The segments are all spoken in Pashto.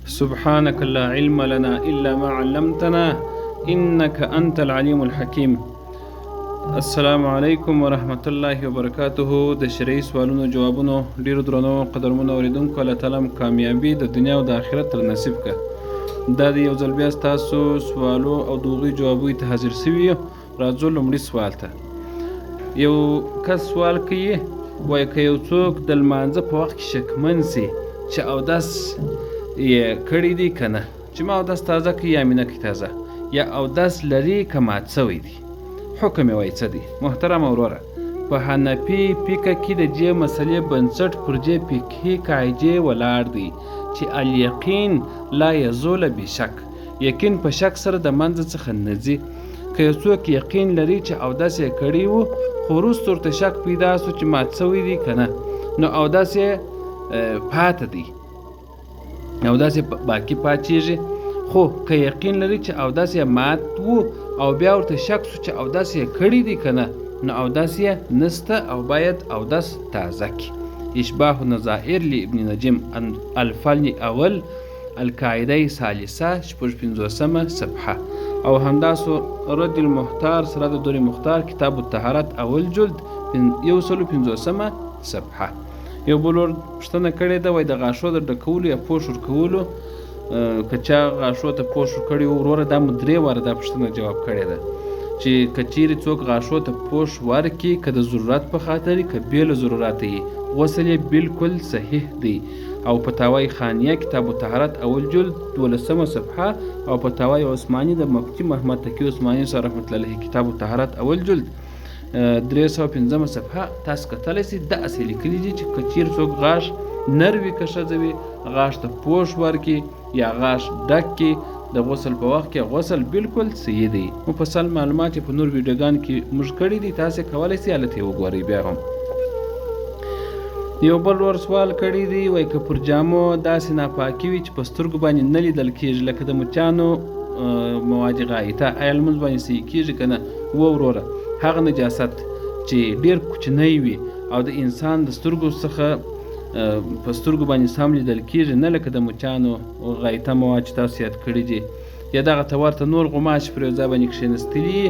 سبحانك لا علم لنا إلا ما علمتنا إنك أنت العليم الحكيم. السلام علیکم ورحمت الله وبرکاته. د شرعي سوالونو جوابونو ډیرو درنو قدرمنو اوریدونکو، الله تعالی کامیابی د دنیا او د آخرت تر نصیب کړه. دا د یو ځل بیا ستاسو سوالو او د هغوی جوابونو ته حاضر سوي یو. راځو لومړي سوال ته. یو کس سوال کوي، وایي که یو څوک د لمانځه په وخت کې شکمن سي چې اودس یې کړی دی که نه، چې ما اودس تازه کوي یا مې نه کوي تازه، یا اودس لري که مات سوی دی، حکم یې وایي څه دی؟ محترمه وروره، په حنفي فقه کې د دې مسلې بنسټ پر دې فقهي قاعدې ولاړ دی چې الیقین لا یزول بشک، یقین په شک سره د منځه څخه نه ځي. که یو څوک یقین لري چې اودس یې کړی و، خو وروسته ورته شک پیدا سو چې مات سوی دی که نه، نو اودس یې پاته دی، اودس یې باقي پاتېږي. خو که یقین لري چې اودس یې مات و او بیا ورته شک سو چې اودس یې کړی دی که نه، نو اودس یې نسته او باید اودس تازه کړي. اشباح النظائر لابن نجم الفن اول القاعده ثالثه 56 صفحه، او همداسو رد المختار سره د دور مختار کتاب الطهارت اول جلد 150 صفحه. یو بل ور پوښتنه کړې ده، وایي د غاښو د ډکولو یا پوښ ورکولو، که چا غاښو ته پوښ ورکړی و، وروره دا مو 3 واره دا پوښتنه جواب کړې ده چې که چیرې څوک غاښو ته پوښ ورکړي، که د ضرورت په خاطر که بې له ضرورته یې، غسل یې بالکل صحیح دی. او فتاوی خانیه کتاب الطهارت اول جلد 12 صفحه، او فتاوی عثماني د مفتی محمد تقی عثماني صاحب رحمت الله علیه کتاب الطهارت اول جلد 315 صفحه تاسو کتلی سئ. داسې لیکلي دي چې که چیرې څوک غاښ نر وي که ښځه وي، غاښ ته پوښ ورکړي یا غاښ ډک کړي د غسل په وخت کې، غسل بالکل صحیح دی. مفصل معلومات په نور ویډیوګانو کې موږ کړي دي، تاسې کولی سئ هلته یې وګورئ. بیا هم یو بل ور سوال کړی دی، وایي که پر جامو داسې ناپاکي وي چې په سترګو باندې نه لیدل کېږي، لکه د مچانو مواد غایطه، آیا لمونځ باندې صحیح کېږي که نه؟ وروره، هغه نجاست چې ډېر کوچنی وي او د انسان د سترګو څخه په سترګو باندې سم لیدل کېږي، نه لکه د مچانو غایطه مواد چې تاسو یاد کړي دي، یا دغه ته ورته نور غوماشي پر یو ځای باندې کښېنستلي،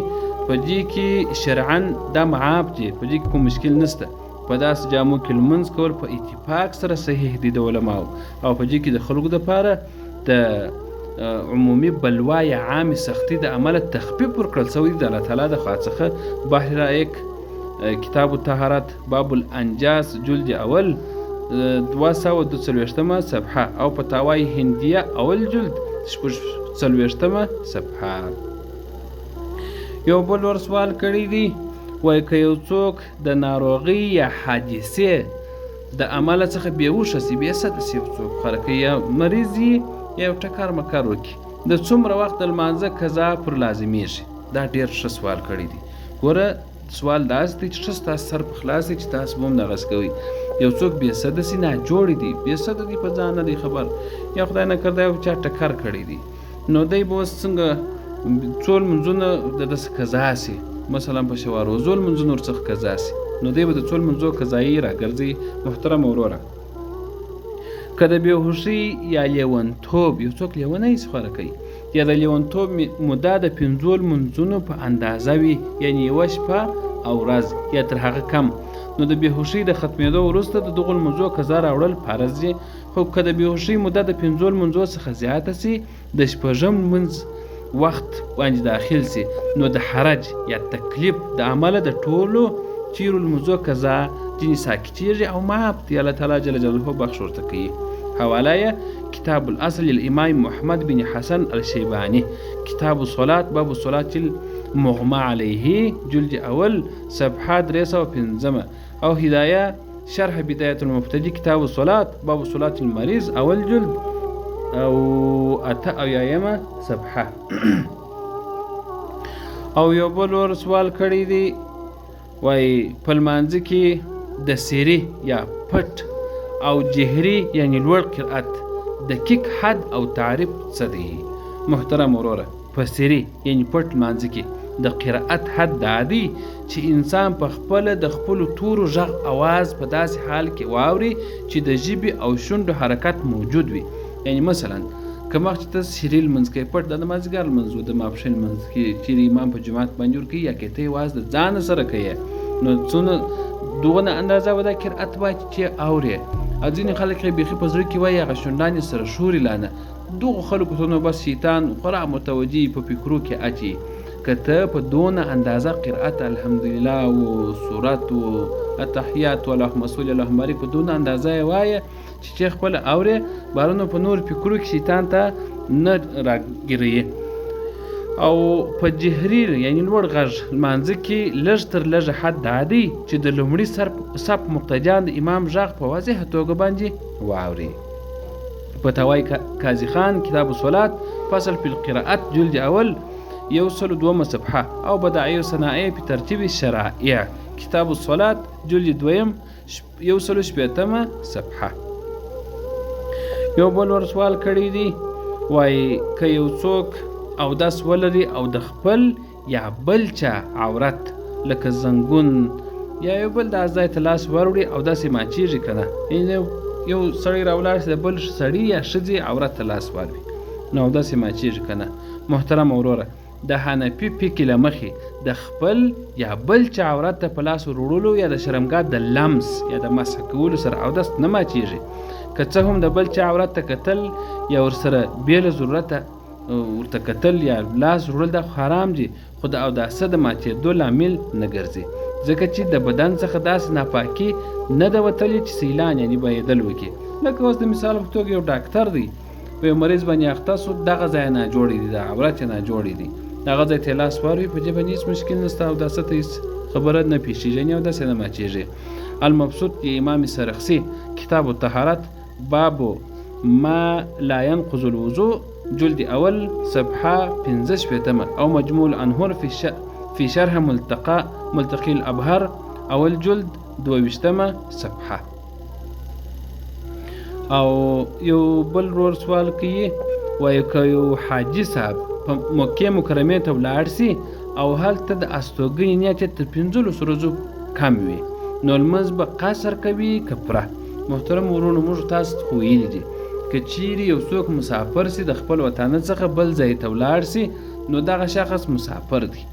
په دې کې شرعاً دا معاف دي، په دې کې کوم مشکل نشته. په داسې جامو کې لمونځ کول په اتفاق سره صحیح دي د علماو، او په دې کې د خلکو دپاره د عمومي بلوا یا عامې سختي د عمله تخفیف ورکړل سوی د الله تعالی د خوا څخه. بحر رائق کتاب الطهارت باب الانجاس جلد اول 242 صفحه، او فتاوی هندیه اول جلد 46 صفحه. یو بل ور سوال کړی دی، وایي که یو څوک د ناروغۍ یا حادثې د عمله څخه بېهوښه سي، بېسده سي، یو څوک خلک یا مریض وي یا یو ټکر مکر وکړي، د څومره وخت د لمانځه قضا پر لازمیږي؟ دا ډېر ښه سوال کړی دی. ګوره سوال داسې دی چې ښه ستاسو سر په خلاص دی چې تاسو به هم دغسې کوئ. یو څوک بېسده سي، ناجوړی دی، بېسده دی، په ځان نه دی خبر، یا خدای نه کرده یو چا ټکر کړی دی، نو دی به اوس څنګه څو لمونځونه د داسې قضا سي، مثلا په شوا روزو لمونځونه ورڅخه قضا سي، نو دی به د څو لمونځو قضایي راګرځي. محترمه وروره، که د بېهوښۍ یا لیونتوب، یو څوک لیونی سي خواره کوي، یا د لیونتوب موده د 5 لمونځونو په اندازه وي، یعنې یوه شپه او ورځ یا تر هغه کم، نو د بېهوښۍ د ختمېدو وروسته د دغو لمونځو قضا راوړل فرض دي. خو که د بېهوښۍ موده د 5 لمونځو څخه زیاته سي، د 6م لمونځ وخت باندې داخل سي، نو د حرج یا تکلیف د عمله د ټولو تیرو لمونځو قضا ځینې ساکتېږي او معاف دي، الله تعالی جل جلاله بخش ورته کوي. حواله یې کتاب الاصل للامام محمد بن حسن الشیبانی، کتاب الصلاة باب الصلاة المغمى علیه جلد اول صفحه 305، او هدایه شرح بدایة المبتدی کتاب الصلاة باب الصلاة المریض اول جلد او 8 صفحه. او یو بل ور سوال کړی دی، وایي په لمانځه کې د سری یا پټ او جهري یعنې لوړ قرأت دقیق حد او تعریف څه دی؟ محترم وروره، په سری یعنې پټ لمانځه کې د قرأت حد دا دی چې انسان په خپله د خپلو تورو غږ اواز په داسې حال کې واوري چې د ژبې او شونډو حرکت موجود وي. یعنې مثلا که مخکې ته سري لمونځ کوې پټ دا د مازدیګر لمونځ و د ماپښین لمونځ کې چیرې امام په جومات باندې ورکوي یا که ته یوازې د ځان سره کوې نو څونه دغونه اندازه به دا قرأت وایي چې اورې او ځینې خلک یې بیخي په زړه کې وایي هغه شونډانې سره شوري لا نه دغو خلکو ته نو بس شیطان خورا متوجه په فکرو کې اچي که ته په دونه اندازه قرأت الحمدلله و سورت و التحیات و اللهم صل اللهم بارک په دونه اندازه یې وایه چې خپله اورې بارونو په نور فکرو کې شیطان ته نه راګیروي او په جهري یعنی لوړ غږ لمانځه کې لږ تر لږه حد دا دی چې د لومړي صف مقتدیان د امام غږ په واضحه توګه باندې واوري. فتاوای قاضي خان کتاب الصلات فصل فی القراءات جلد اول 102 صفحه او بدائع صنائع په ترتیب الشرائع کتاب الصلات جلد دویم 180 صفحه. یو بل ور سوال کړی دی وای که یو څوک اودس ولري او د خپل یا بل چا عورت لکه زنګون یا یو بل د ځای ته لاس وروړي او داسې ماچیږي که نه یو سړی راولاړ شي د بل سړي یا ښځې عورت ته لاس واړوي نو اودس یې ماچیږي که نه. محترم وروره د حنفي فقې له مخې د خپل یا بل چا عورت ته په لاس وروړلو یا د شرمګاه د لمس یا د مسح کولو سره اودس نه ماچیږي. که څه هم د بل چا عورت ته کتل یا ورسره بې له ضرورته ورته کتل یا لاس وروړل دا حرام دي خو د اوداسه د ماتېدو لامل نه ګرځي ځکه چې د بدن څخه داسې ناپاکي نه ده وتلې چې سیلان یعنې بهېدل وکړي. لکه اوس د مثال په توګه یو ډاکټر دی په یو مریض باندې اخته سو دغه ځای ناجوړې دي د عورت یې ناجوړې دي دغه ځای ته یې لاس واروي په دې باندې هېڅ مشکل نشته اوداسه ته هېڅ خبره نه پیښېږي یعنې اوداسه نه ماچېږي. المبسوط امام سرخسی کتاب الطهارت باب ما لا ينقض الوضوء جلد اول صفحه 15 او مجموع الانهر في شرح ملتقي الابهر اول جلد 22 صفحه. او یو بل ور سوال کوي وایي که یو حاجي صاحب په مکې مکرمې ته ولاړ سي او هلته د استوګنې نیت تر 15 ورځو کم وي نو لمونځ به قصر کوي که پوره. محترم ورونو موږ تاسو خو ویلي دي که چیرې یو څوک مسافر سي د خپل وطن څخه بل ځای ته ولاړ سي نو دغه شخص مسافر دی.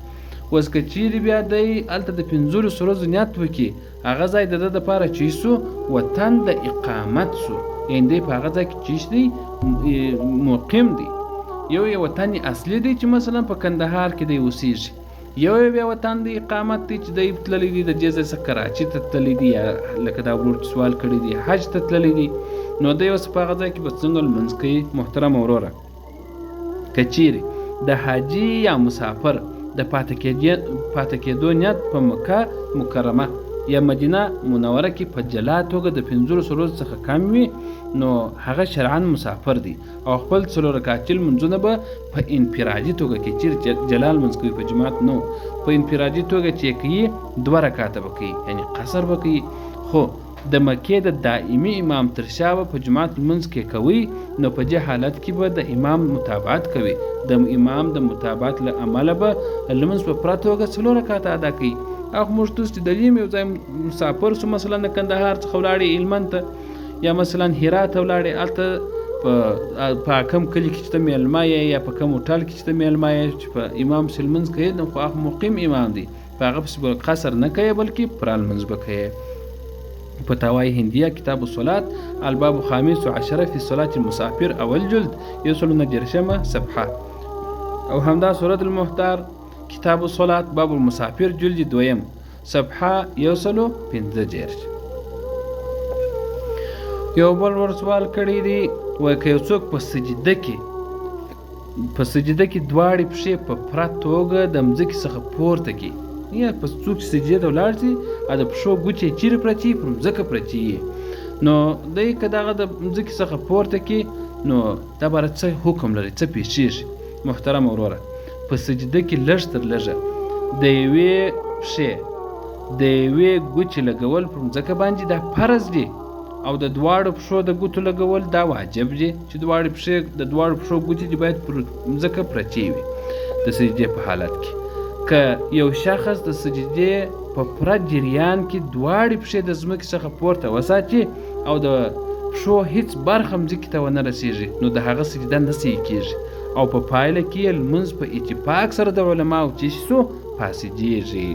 اوس که چیرې بیا دی هلته د 15 ورځو نیت وکړي هغه ځای د ده دپاره چې سو وطن د اقامت سو یعنې دی په هغه ځای کې چې دی مقیم دی یو یې وطن اصلي دی چې مثلا په کندهار کې دی اوسیږي یو یې بیا وطن د اقامت دی چې دی تللی دی د دې ځای څخه کراچي ته تللی دی یا لکه دا ورور چې سوال کړی دی حج ته تللی دی نو دی اوس په هغه ځای کې به څنګه لمونځ کوي. محترم وروره که چیرې د حاجي یا مسافر د پاتې کېدو نیت په مکه مکرمه یا مدینه منوره کې په جلا توګه د 15 ورځو څخه کم وي نو هغه شرعاً مسافر دی او خپل 4 رکعتي لمونځونه به په انفرادي توګه کې چیرې جلا لمونځ کوي په جماعت نو په انفرادي توګه چې کوي 2 رکعته به کوي یعنې قصر به کوي. خو د مکې د دائمي امام تر شا به په جماعت لمونځ کې کوي نو په دې حالت کې به د امام متابعت کوي د امام د متابعت له امله به لمونځ په پوره توګه 4 رکعته ادا کوي. هغه موږ تاسو چې دلیم یو ځای مسافر سو مثلا د کندهار څخه ولاړې هلمند ته یا مثلا هرات ته ولاړې هلته په کم کلي کې چې ته میلمه یې یا په کم هوټل کې چې ته میلمه یې چې په امام سې لمونځ کوې نو خو هغه مقیم امام دی په هغه پسې به قصر نه کوې بلکې پوره لمونځ به کوې. فتاوای هندیه کتاب الصلات الباب 15 في صلاة المسافر اول جلد 119 صفحه او همدا سورة المختار کتاب الصلات باب المسافر جلد 2 صفحه 115. یو بل ور سوال کړی دی وایي که یو څوک په سجده کې دواړې پښې په پوره توګه د مځکې څخه پورته کړي یا په څوک چې سجدې ته ولاړ شي د پښو ګوچې چیرې پرتې پر مځکه پرتې نو دی که دغه د مځکې څخه پورته کړي نو دا باره څه حکم لري څه پیښیږي. محترم وروره په سجده کې لږ تر لږه د یوې پښې د یوې ګوچې لګول پر مځکه باندې دا فرض دی او د دواړو پښو د ګوتو لګول دا واجب دی چې د دواړو پښو ګوتې دې باید پر مځکه پرتې وي د سجدې په حالت کې. که یو شخص د سجدې په پوره جریان کې دواړې پښې د ځمکې څخه پورته وساتي او د پښو هیڅ برخه مځکې ته ونه رسیږي نو د هغه سجده نه صحیح کیږي او په پایله کې یې لمونځ په اتفاق سره د علماو چې سو فاسدیږي.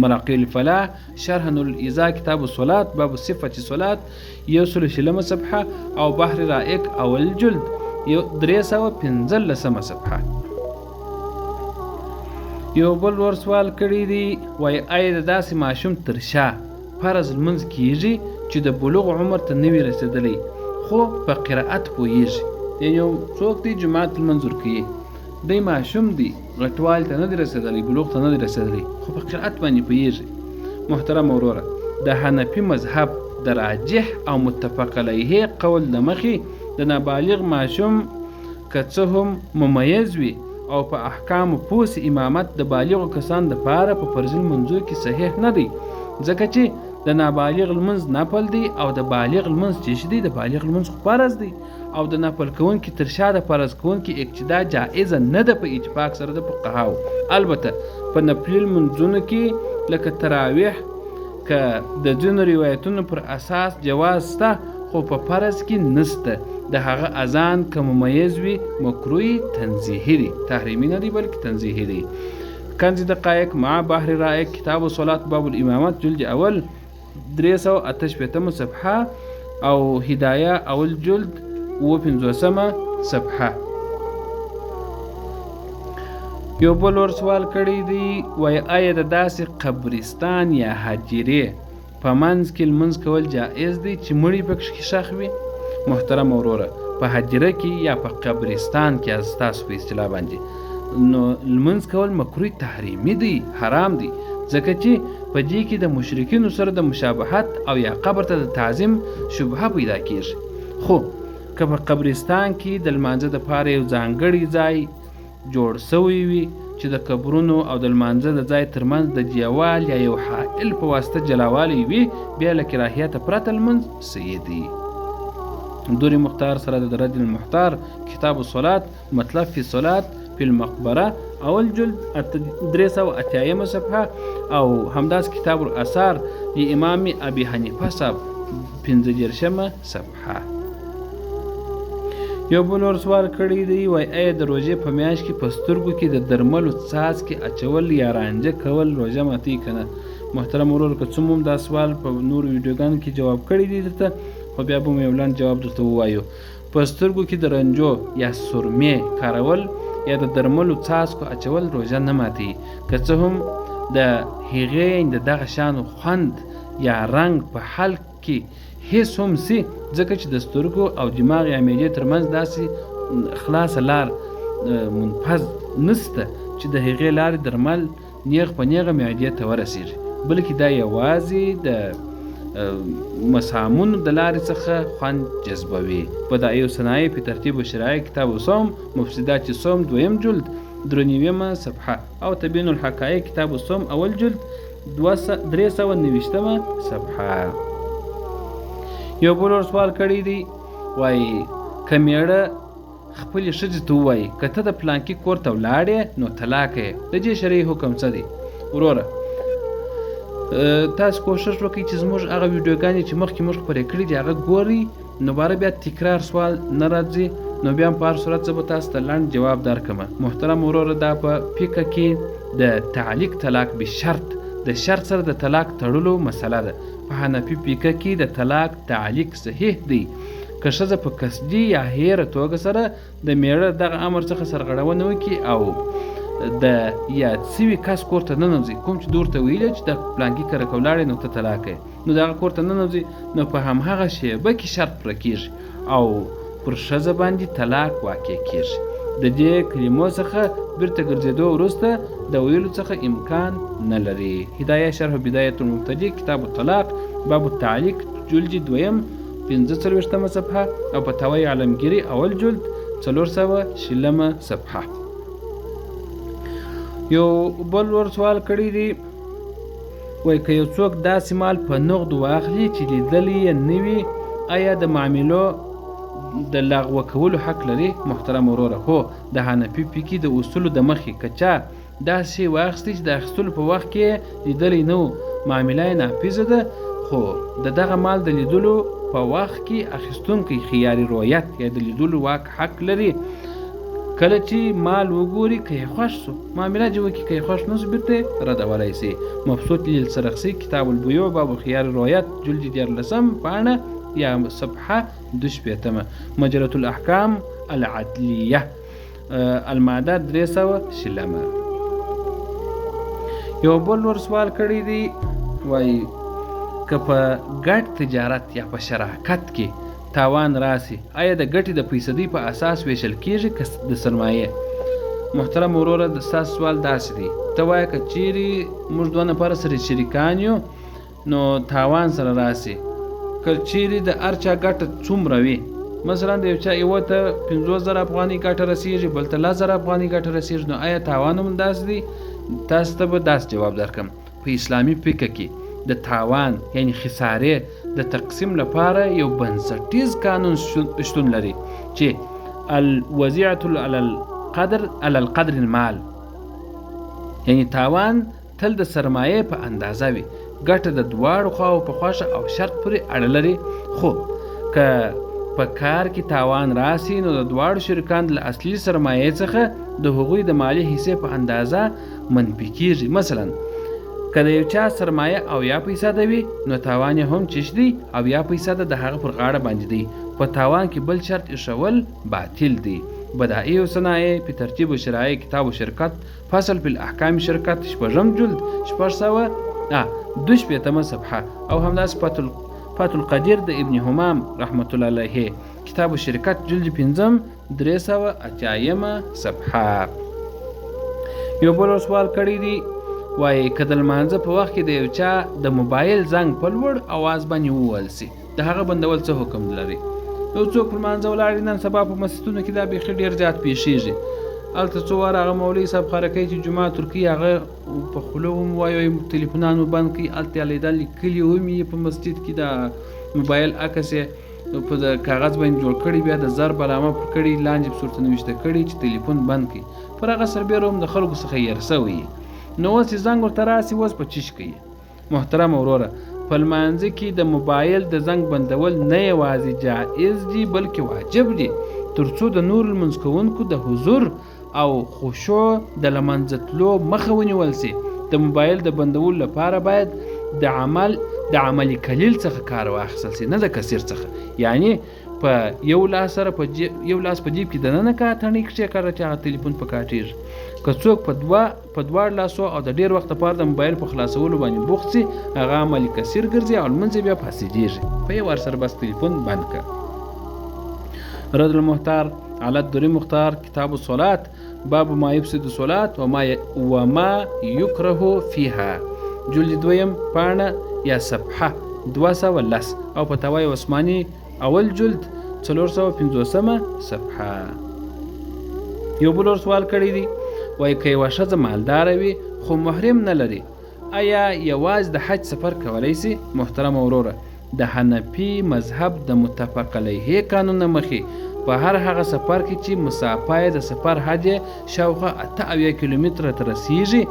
مراقي الفلاح شرح نور الإزاء کتاب الصلاة باب صفة الصلاة 100 صفحه او بحر رائق اول جلد 315 صفحه. یو بل ور سوال کړی دی وای آیا د داسې ماشوم تر شا فرض لمونځ کیږي چې د بلوغ عمر ته نه وي رسېدلی خو په قرائت پوهیږي؟ یعنې یو څوک دی جماعت لمونځ ورکوي دی ماشوم دی غټوالي ته نه دی رسېدلی بلوغ ته نه دی رسېدلی خو په قرائت باندې پوهیږي. محترم وروره د حنفي مذهب د راجح او متفق علیه قول د مخې د نابالغ ماشوم که څه هم ممیز وي او په احکامو پوس امامت د بالغو کسان دپاره په فرضي لمونځو کې صحیح نه دی ځکه چې د نابالغ لمونځ نفل دی او د بالغ لمونځ چې دی د بالغ لمونځ خو فرض دی او د نفل کوونکي تر شا د فرض کوونکي اقتدا جائزه نه ده په اتفاق سره د فقهاو. البته په نفلي لمونځونو کې لکه تراویح که د ځینو روایتونو پر اساس جواز شته خو په فرض کې نسته. د هغه اذان که ممیز وي مکروهي تنزیهي دی تحریمي نه دی بلکې تنزیهي دی. کنز دقایق مع بحر رائق کتاب الصلاة باب الامامت جلد اول 388 صفحه او هدایه اول جلد 55 صفحه. یو بل ور سوال کړی دی وای آیا د داسې قبرستان یا حجرې په منځ کې لمونځ کول جایز دی چې مړي پکې ښخ وي؟ محترم وروره په حجره کې یا په قبرستان کې از تاسو په اصطلاح باندې نو لمونځ کول مکروه تحریمي دی حرام دی ځکه چې په دې کې د مشرکینو سره د مشابهت او یا قبر ته د تعظیم شبهه پیدا کیږي. خو که په قبرستان کې د لمانځه دپاره یو ځانګړی ځای جوړ سوی وي چې د قبرونو او د لمانځه د ځای ترمنځ د دیوال یا یو حائل په واسطه جلاوالی وي بیا له کراهیته پرته لمونځ صحیح دی. دوری مختار سره د رد المحتار کتاب الصلاة مطلب فی الصلاة فی المقبره اول جلد 380 صفحه او همداس کتاب الاثار لی امام ابي حنیفه صاحب 15 صفحه. یو بل ور سوال کړی دی وای ایا د روژې په میاشت کې په سترګو کې د درملو څاڅکي اچول یا رانجه کول روژه ماتي کنه؟ محترم ورور که څوم هم دا سوال په نورو ویډیوګانو کې جواب کړی دی درته خو بیا به مو یو لاند جواب درته ووایو. په سترګو کې د رنجو یا سرمې کارول یا د درملو څاڅکو اچول روژه نه ماتي که څه هم د هغې د دغه شانو خوند یا رنګ په حلق کې هیڅ هم سي ځکه چې د سترګو او دماغ یا معدې ترمنځ داسې خلاصه لار منفذ نسته چې د هغې لارې درمل نیغ په نیغه معدې ته ورسیږي بلکې دا یوازې د مسامونو د لارې څخه خوند جذبوي. بدایع الصنایع په ترتیب الشرایع کتاب الصوم مفسدات الصوم 2 جلد 93 صفحه او تبیین الحقایق کتاب الصوم اول جلد 390 صفحه. یو بل سوال کړی دی وای کمیړه خپل ښځې ته ووایي که ته د پلانکي کور ته ولاړې نو طلاق یې د دې شرعي حکم څه دی؟ وروره تاسو کوشش وکړئ چې زموږ هغه ویډیوګانې چې مخکې موږ خپرې کړي دي هغه ګورئ نو باره بیا تکرار سوال نه راځي نو بیا په هر صورت زه به تاسو ته لنډ جواب درکړم. محترم وروره دا په فقه کې د تعلیق طلاق بشرط د شرط سره د طلاق تړلو مسله ده. په حنفي فقه کې د طلاق تعلیق صحیح دی که ښځه په قصدي یا هیره توګه سره د میړه دغه امر څخه سرغړونه وکړي او د یاد سوي کس کور ته ننوځي کوم چې دور ته ویلې چې د پلانکي کره که ولاړې نو ته طلاق یې نو دغه کور ته ننوځي نو په همهغه شیبه کې شرط پوره کېږي او پر ښځه باندې طلاق واقع کېږي. د دې کلمو څخه بیرته ګرځېدو وروسته د ویلو څخه امکان نه لري. هدایه شرح بدایة المبتدی کتاب الطلاق باب التعلیق جلد 2 45 صفحه او فتاوی علمگیری اول جلد 400 صفحه. یو بل ور سوال کړی دی وای که یو څوک داسې مال په نغد واخلي چې لیدلی یې نه وي آیا د معاملو د لغوه کولو حق لري؟ محترم وروره هو د حنفي فقهي د اصولو د مخې که چا داسې شی واخیستی چې د اخیستلو په وخت کې لیدلی نه و معامله یې نافظه ده خو د دغه مال د لیدلو په وخت کې اخیستونکی خیاري رویت یا د لیدلو واک حق لري. کله چې مال وګوري که یې خوښ سو معامله جوړ کړي، که یې خوښ نه سو بیرته ردولی سي. مبسوط للسرخسي کتاب البیوع باب خیار رویت جلد 14 پاڼه یا صفحه 2 مجله الاحکام العدلیه الماده 300 یو بل ور سوال کړی دی، وایي که په ګډ تجارت یا په شراکت کې تاوان راسي آیا د ګټې د فیصدي په اساس ویشل کیږي که د سرمایې؟ محترم وروره د ستاسو سوال داسې دی، ته وایه که چیرې موږ دوه نفره سره شریکان یو نو تاوان سره راسي، که چیرې د هر چا ګټه څومره وي، مثلا د یو چا یوه ته 50,000 افغانۍ ګټه رسیږي بل ته 10,000 افغانۍ ګټه رسیږي، نو آیا تاوان هم داسې دی؟ تاسو ته به داسې جواب درکړم، په اسلامي فقه کې د تاوان یعنی خسارې د تقسیم لپاره یو بنسټیز قانون شتون لري چې الوضیعة علی القدر المال، یعنی تاوان تل د سرمایې په اندازه وي، ګټه د دواړو خواو په خوښه او شرط پورې اړه لري. خو که په کار کې تاوان راسي نو د دواړو شریکان له اصلي سرمایې څخه د هغوی د مالي حصې په اندازه منفي کیږي. مثلا که د یو چا سرمایه 80% وي نو تاوان یې هم چش دی 80% د هغه پر غاړه باندې دی. په تاوان کې بل شرط ایښول باطل دی. بدائع و صنایع په ترتیب و شرایع کتاب و شرکت فصل په احکام شرکت 8 جلد 602 صفحه او همداس فتح القدیر د ابن حمام رحمت الله علیه کتاب و شرکت جلد 5 380 صفحه. یو بل سوال کړی دی، وایي که د لمانځه په وخت کې د یو چا د موبایل زنګ په لوړ اواز باندې ووهل سي د هغه بندول څه حکم لري؟ یو څوک په لمانځه ولاړ نن سبا په مسجدونو کې دا بیخي ډېر زیات پیښیږي، هلته څو واره هغه مولوي صاحب خبره کوي چې جمعه ترکي هغه په خوله هم وایي تلیفونان مو بند کړي، هلته لیدا لیکلي هم یې په مسجد کې د موبایل عکس یې په د کاغذ باندې جوړ کړي، بیا د ضرب علامه پر کړي، لاندې په صورت نوشته کړي چې تلیفون بند کړي، پر هغه سربیره هم د خلکو څخه هېر سوی نو اوس چې زنګ ورته راسي اوس په چیش کوي. محترم وروره په لمانځه کې د موبایل د زنګ بندول نه یوازې جایز دي بلکې واجب دي تر څو د نور لمونځ کوونکو د حضور او خشوع د لمانځه تلو مخه ونیول سي. د موبایل د بندولو لپاره باید د عملي کلیل څخه کار واخیستل سي، نه د کثیر څخه، یعنی په یو لاس سره په جیب کې دننه کاټنۍ کښېکاږه چې هغه تلیفون په کاټېږي. که څوک په دواړو لاسو او د ډېر وخت لپاره د موبایل په خلاصولو باندې بوخت سي هغه عملي کثیر ګرځي او لمونځ یې بیا فاسدېږي. په یو وار سره بس تلیفون بند کړه. رد المحتار على الدري مختار کتاب الصلاة باب ما يفسد الصلاة وما يكره فيها جلد 2 پاڼه یا صفحه 210 او فتاوی عثماني اول جلد 450 صفحه. یو بل سوال کړی دی، وایي که یوه ښځه مالداره وي خو محرم نه لري آیا یوازې د حج سفر کولی سي؟ محترم وروره د حنفي مذهب د متفق علیه قانون نه مخې په هر هغه سفر کې چې مسافه یې د سفر حد یې شاوخوا 78 کیلومتره ته رسیږي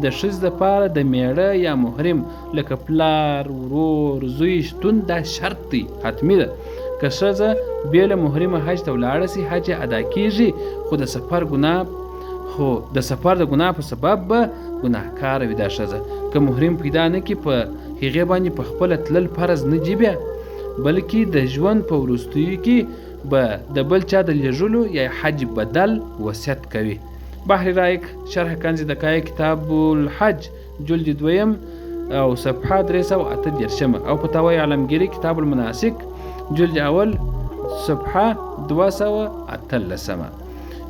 د ښځې دپاره د میړه یا محرم لکه پلار ورور زوی شتون دا شرط دی، حتمي ده. که ښځه بې له محرمه حج ته ولاړه سي حج یې ادا کیږي خو د سفر د ګناه په سبب به ګناهکاره وي دا ښځه. که محرم پیدا نه کړي په هغې باندې په خپله تلل فرض نه دي بیا، بلکې د ژوند په وروستیو کې به د بل چا د لیږلو یا حج بدل وصیت کوي. بحر رایق شرح کنز دقایق کتاب الحج جلد 2 او صفحه 318 او فتاوی علمگیری کتاب المناسک جلد اول صفحه 218.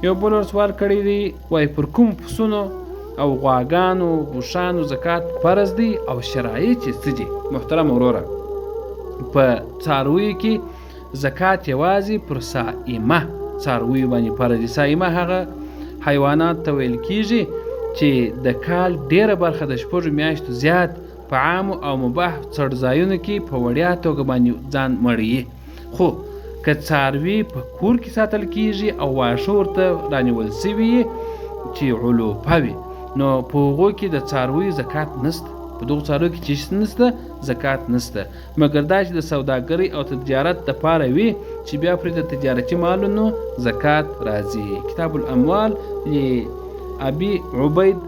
یو بل سوال کړی دی، وایي پر کوم پسونو او غواګانو غوښانو زکات فرض دی او شرایط یې څه دي؟ محترم وروره په څارویو کې زکات یوازې پر صائمه څارویو باندې فرض دي. صائمه هغه حیوانات ته ویل کیږي چې د کال ډیره برخه د 6 میاشتو زیات په عام او مباح څړځایونو کې په وړیا توګه باندې ځان مړوي. خو که څاروي په کور کې ساتل کیږي او واښه ورته رانیول سوي چې علوفه وي نو په هغو کې د څارویو زکات نشته. په دغو څارویو کې چې نشته زکات نشته، مګر دا چې د سوداګرۍ او تجارت دپاره وي چې بیا پرې د تجارتي مالونو زکات راځي. کتاب الاموال ابي عبید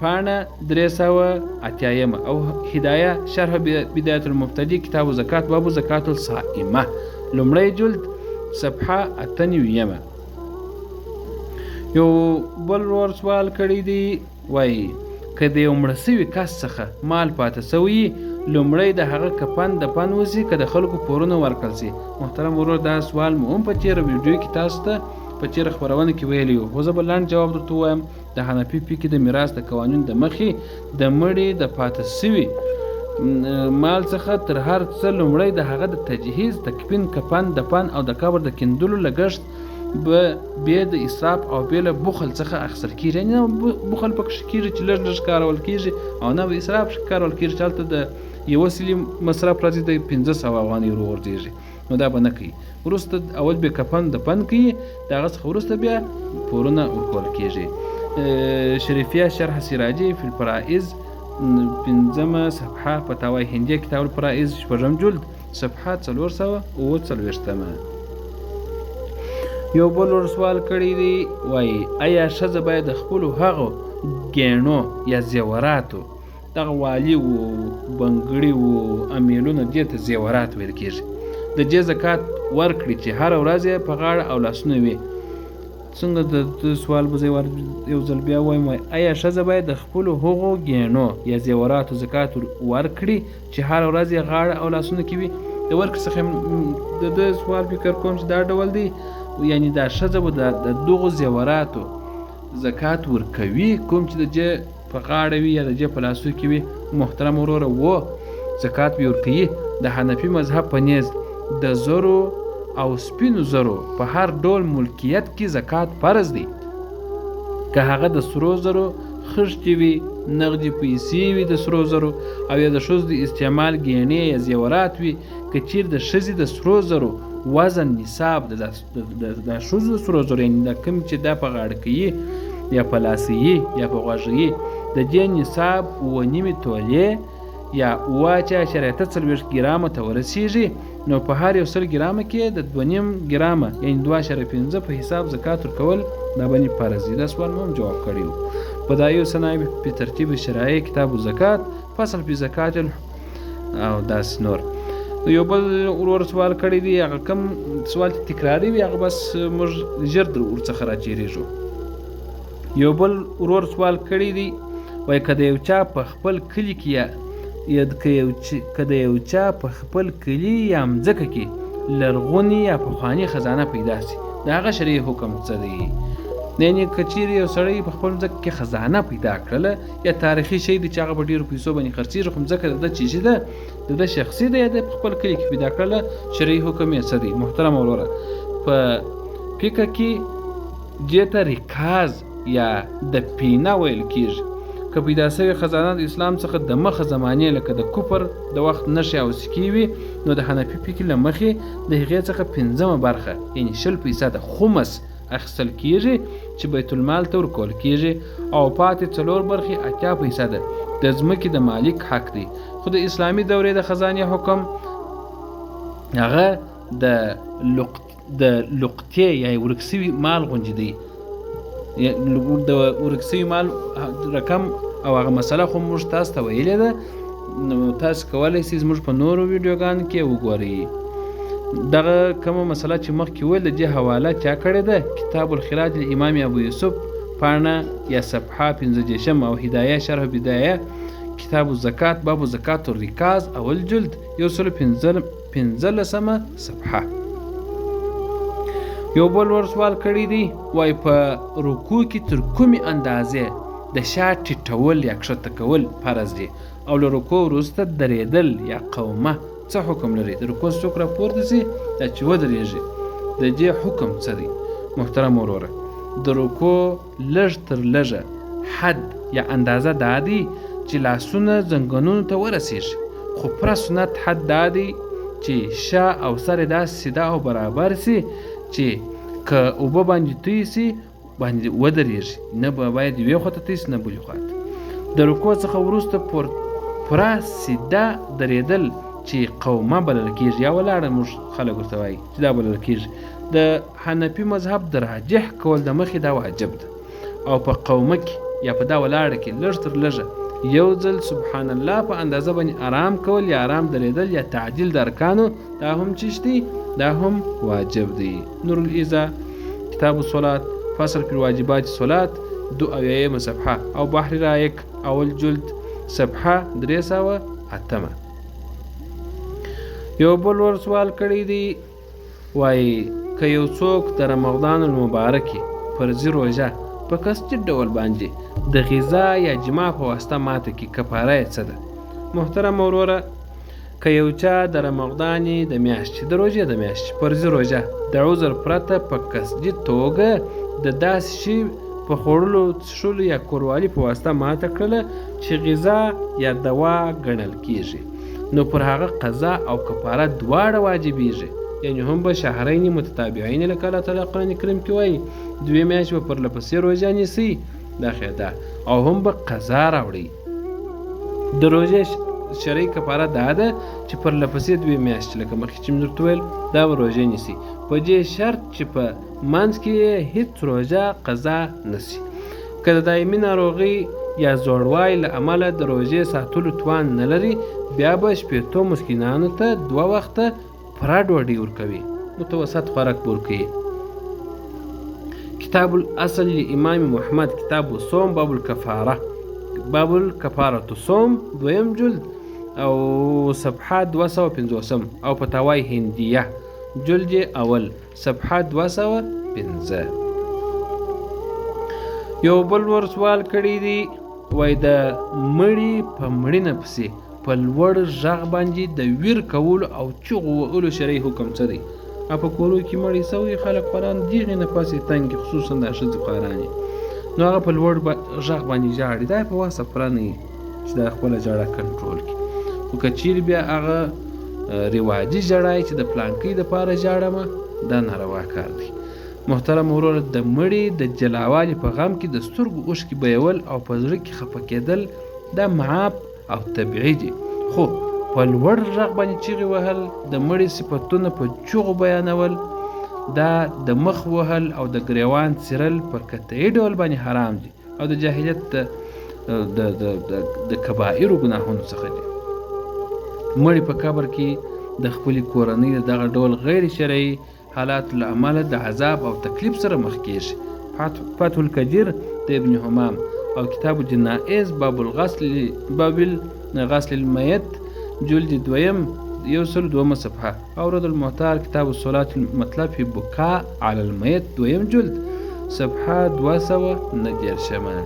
پاڼه 380 او هدایه شرح بدایة المبتدی کتاب زکات باب زکات الصائمه لومړی جلد صفحه 98. یو بل ورور سوال کړی دی، وایي که د یو مړه سوي کس څخه مال پاته سوی لومړی د هغه کفن دفن وسي که د خلکو پورونه ورکړل سي. محترم ورور دا سوال مو هم په تېره ویډیو کې تاسو ته په تېره خپرونه کې ویلی وو، خو زه به لنډ جواب درته ووایم. د حنفي فقې د میراث د قوانین د مخې د مړي د پاته سوي مال څخه تر هر څه لومړی د هغه د تجهیز تکفین کفن دفن او د قبر د کیندلو لګښت بې د اسراف او بې له بخل څخه اخیستل کېږي. یعنې نه بخل پکې کېږي چې لږ لږ کارول کېږي او نه اسراف کارول کېږي چې هلته د یو وسیلې مصرف راځي د 500 افغانۍ ورغورځېږي، نو دا به نه کوي. وروسته اول به کفن دفن کوي، د هغه څخه وروسته بیا پورونه ورکول کېږي. شریفیه شرح سراجي فی الفرائض 5 صفحه فتاوی هندیه کتاب الفرائض 8 جلد صفحه 447. یو بل ور سوال کړی دی، وایي آیا ښځه باید د خپلو هغو ګېڼو یا زیوراتو دغه والي و بنګړي و امیلونه دې ته زیورات ویل کېږي د دې زکات ورکړي چې هره ورځ یې په غاړه او لاسونه وي؟ څنګه د سوال به زه یو ځل بیا وایم، آیا ښځه باید د خپلو هغو ګېڼو یا زیوراتو زکات ورکړي چې هره ورځ یې غاړه او لاسونه کې وي؟ د ورکړې څخه د ده سوال فکر کوم چې دا ډول دی، یعنی دا ښځه به د دغو زیوراتو زکات ورکوي کوم چې د دې په غاړه وي یا د دې په لاسو کې وي؟ محترم وروره و زکات به ورکوي. د حنفي مذهب په نیز د زرو او سپینو زرو په هر ډول ملکیت کې زکات فرض دی، که هغه د سرو زرو خښتې وي، نغدي پیسې وي د سرو زرو، او یا د ښځو د استعمال ګېڼې یا زیورات وي. که چیرې د ښځې د سرو زرو وزن نصاب د ښځو د سرو زرو، یعنې دا کوم چې دا په غاړه کوي یا په لاسه یي یا په غوږه یي، د دې نصاب 9.5 تولې یا 8.43 ګرامه ته ورسیږي، نو په هر یو 100 ګرامه کې د 2.5 ګرامه یعنې 2.5 په حساب زکات ورکول دا باندې فرض دي. دا سوال مو هم جواب کړی و. بدایع صنایع په ترتیب شرایع کتاب الزکات فصل فی زکات او داسې نور. یو بل ورور سوال کړی دی، هغه کم سوال تکراري وي هغه بس موږ ژر ورڅخه راچېرېږو. یو بل ورور سوال کړی دی، وایي که د یو چا په خپل کلي کې که د یو چا په خپل کلي یا مځکه کې لرغونې یا پخواني خزانه پیدا سي، د هغه شرعي حکم څه دی؟ یعنې که چیرې یو سړی په خپل مځکه کې خزانه پیدا کړله یا تاریخي شی دی چې هغه په ډېرو پیسو باندې خرڅېږي، خو مځکه د ده چې ده د ده شخصي ده یا د په خپل کلي کې پیدا کړله، شرعي حکم یې څه دی؟ محترم وروره په فقه کې دې ته رکاز یا د پینا ویل کېږي. که پیدا سوې خزانه د اسلام څخه د مخه زمانې لکه د کفر د وخت نښې او سکې وي، نو د حنفي فقې له مخې د هغې څخه 5مه برخه یعنې 20% خمس اخیستل کېږي چې بیت المال ته ورکول کېږي، او پاتې 4 برخې 80% د ځمکې د مالک حق دی. خو د اسلامي دورې د خزانې حکم هغه د لقطې یا ورک سوي مال غوندې دی. د ورک سوي مال رقم او هغه مسله خو موږ تاسو ته ویلې ده، نو تاسو کولی شئ زموږ په نورو ویډیوګانو کې وګورئ. دغه کومه مسله چې مخکې ویل د دې حواله چا کړې ده؟ کتاب الخراج لامام ابو یوسف پاڼه یا صفحه 15 او هدایه شرح بدایه کتاب الزکات باب زکات الرکاز اول جلد 115 صفحه. یو بل ور سوال کړی دی، وای په رکوع کې تر کومې اندازې د شا ټیټول یا کښته کول فرض دي، او له رکوع وروسته درېدل یا قومه څه حکم لري؟ د رکوع څوک راپورته سي یا چې ودرېږي، د دې حکم څه دی؟ محترم وروره د رکوع لږ تر لږه حد یا اندازه دا دی چې لاسونه زنګنونو ته ورسیږي، خو پوره سنت حد دا دی چې شا او سر داسې سیده او برابر سي چې که اوبه باندې توی سي باندې ودرېږي، نه به باید یوې خواته توی سي نه بلې خواته. د رکوع څخه وروسته پوره سیده درېدل چې قومه بلل کېږي یا ولاړه موږ خلک ورته وایي چې دا بلل کېږي. د حنفي مذهب د راجح کول د مخې دا واجب ده او په قومه کې یا په دا ولاړه کې لږ تر لږه یو ځل سبحان الله په اندازه باندې آرام کول یا آرام درېدل یا تعجیل د ارکانو دا هم چیش دی دا هم واجب دی. نور الایزا کتاب الصلات فصل پر واجبات صلات 2 صفحه او بحر رایق اول جلد صفحه 308. یو بل ور سوال کړی دی وای که یو څوک د رمضان المبارکي فرضي روژه په قصدي ډول باندې د غذا یا جما په واسطه ماته کې کفاره یې څه ده؟ محترم وروره که یو چا د رمضانې د میاشتې د روژې د میاشتې فرضي روژه د عذر پرته په قصدي توګه د داسې شي په خوړلو څښلو یا کوروالي په واسطه ماته کړله چې غذا یا دوا ګڼل کېږي نو پر هغه قضا او کفاره دواړه واجبېږي. یعنې هم به شهرین متتابعین لکه الله تعالی قرآن کریم کې وایي 2 میاشتې به پرله پسې روژه نیسي دا خیر ده او هم به قضا راوړي. د روژې شرعي کفاره دا ده چې پرله پسې 2 میاشتې لکه مخکې چې مې درته ویل دا به روژه نیسي په دې شرط چې په منځ کې هیڅ روژه قضا نسي. که د دایمي ناروغۍ یا زوړوالي له امله د روژې ساتلو توان نه لري بیا به 80 مسکینانو ته 2 وخته پوره ډوډۍ ورکوي متوسط خوراک به ورکوي. کتاب الاصل لامام محمد کتاب الصوم باب الکفاره صوم 2 جلد او صفحه 250 او فتاوی هندیه جلد اول صفحه 205. یو بل ور سوال کړی دی وای د مړي په مړینه پسې په لوړ غږ باندې د ویر کولو او چغو وهلو شرعي حکم څه دی؟ په کورو کې مړي سوي خلک قرآن دیغې نه پاسې تنګي خصوصا د ښځې خوارانې نو هغه په لوړ غږ باندې ژاړي دا په واسه پوره نه وي چې دا خپله ژړا کنټرول کړي. خو که چیرې بیا هغه رواجي ژړا چې د پلانکۍ دپاره ژاړمه دا ناروا کار دی. محترم وروره د مړي د جلاوالي په غم کې د سترګو اوښکې بهول او په زړه کې خفه کېدل دا معاف او طبیعي دي خو په لوړ غږ باندې چیغې وهل د مړي صفتونه په چغو بیانول دا د مخ وهل او د ګریوان څیرل په قطعي ډول باندې حرام دي او د جاهلیت د کبائرو ګناهونو څخه دي. مړي په قبر کې د خپلې کورنۍ د دغه ډول غیر شرعي حالات له امله د عذاب او تکلیف سره مخ کېږي. فتح القدیر د ابن حمام او کتاب الجنائز باب الغسل المیت جلد 2 102 صفحه او رد المعتار کتاب الصلاة المطلب فی بکاء علی المیت 2 جلد صفحه 290.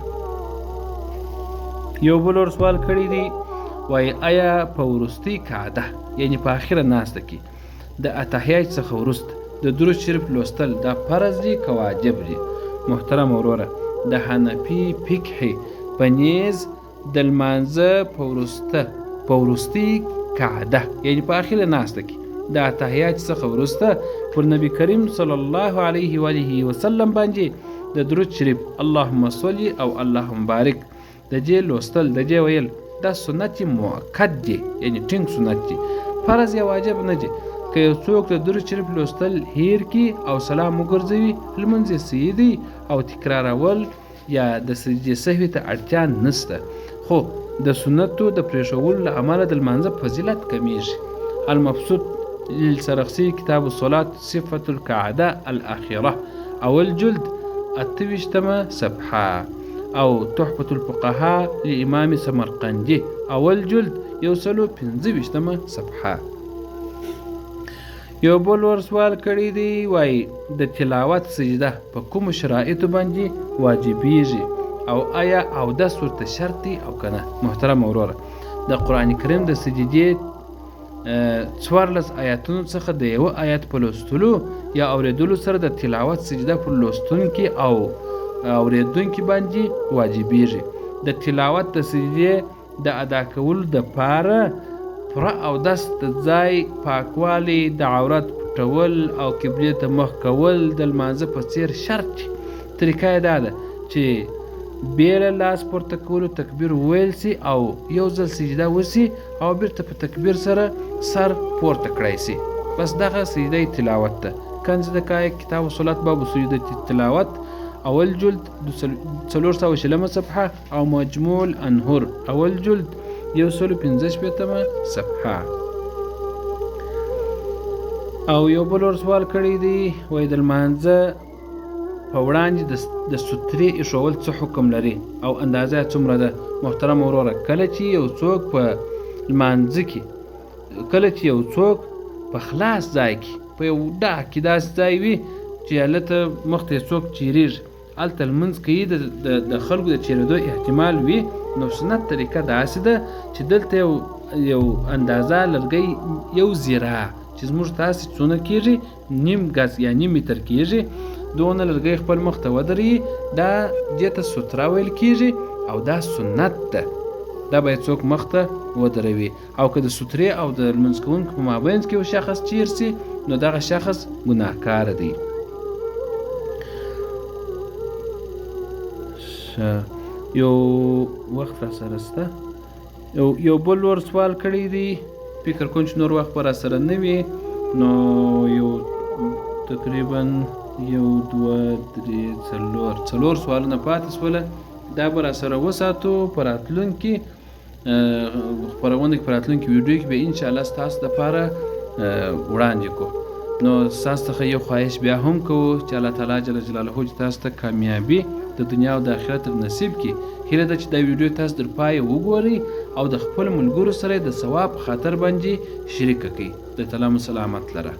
یو بل ور سوال کړی دی وای آیا په وروستۍ قعده یعنی په اخره ناسته کې د اتحیات څخه وروسته د درود شریف لوستل دا فرض دی که واجب دی؟ محترم وروره د حنفي فقه په نیز د لمانځه په وروستۍ قعده یعنی په اخره ناسته کې د اتحیات څخه وروسته پر نبی کریم صلی الله علیه و آله وسلم باندې د درود شریف اللهم صل او اللهم بارک د دې لوستل د دې ویل دا سنت مؤکد دی یعنی ټینګ سنت دی فرض یا واجب نه دی. که یو څوک د درود شریف لوستل هیر کی او سلام وګرځوي لمونځ یې صحیح دی او تکرارول یا د سجدې سهوي ته اړتیا نشته خو د سنتو د پرېښولو له امله د لمانځه فضیلت کمیږي. المبسوط للسرخسي کتاب الصلاة صفة القعده الاخره اول جلد 28 صفحه او تحفة الفقهاء لامام سمرقندي اول جلد 125 صفحه. یو بل ور سوال کړی دی وای د تلاوت سجده په کوم شرایطو باندې واجبېږي او آیا اودس ورته شرط دی او کنه؟ محترم وروره د قرآن کریم د سجدې 14 آیاتونو څخه د یو آیات په لوستلو یا اوریدلو سره د تلاوت سجده پر لوستونکي او اوریدونکي باندې واجبېږي. د تلاوت د سجدې د ادا کولو دپاره پوره اودس د ځای پاکوالی د عورت پټول او قبلې ته مخ کول د لمانځه په څیر شرط دي. طریقه یې دا ده چې بې له لاس پورته کولو تکبیر وویل سي او یو ځل سجده وسي او بیرته په تکبیر سره سر پورته کړی سي. بس دغه سجده تلاوت ده. کنز دقایق کتاب الصلات باب سجده تلاوت اول جلد 420 صفحه او مجموع الانهر اول جلد 115 صفحه. او یو بل ور سوال کړی دی وایي د لمانځه په وړاندې د سترې ایښول څه حکم لري او اندازه یې څومره ده؟ محترم وروره، کله چې یو څوک په لمانځه کې په خلاص ځای کې په یو ډاک کې داسې ځای وي چې هلته مخ ته یې څوک چیرېږي، هلته لمونځ کوي، د خلکو د چیرېدو احتمال وي، نو سنت طریقه داسې ده چې دلته یو اندازه لرګی یو ذراع چې زموږ تاسې څونه کېږي، نیم ګز یا نیم متر کېږي، دونه لرګی خپل مخ ته ودرېږي، دا دې ته ستره ویل کېږي او دا سنت ده. دا باید څوک مخ ته ودروي. او که د سترې او د لمونځ کوونکو په مابینځ کې یو شخص چیر سي نو دغه شخص ګناهکاره دی. یو وخت را سره شته، یو بل ور سوال کړی دی، فکر کوم چې نور وخت به را سره نه وي، نو یو تقریبا 1 2 3 4 سوالونه پاتې سوله. دا به را سره وساتو په راتلونکي خپرونه کې، په راتلونکي ویډیو کې به انشاءالله ستاسو دپاره وړاندې کړو. نو ستاسو څخه یو خواهش بیا هم کوو چې الله تعالی جل جلاله چې تاسو ته کامیابي د دنیا او د آخرت نصیب کړي. هیله ده چې دا ویډیو تاسو تر پایه وګورئ او د خپلو ملګرو سره د ثواب په خاطر باندې شریکه کړئ. د تعالی سلامت لره.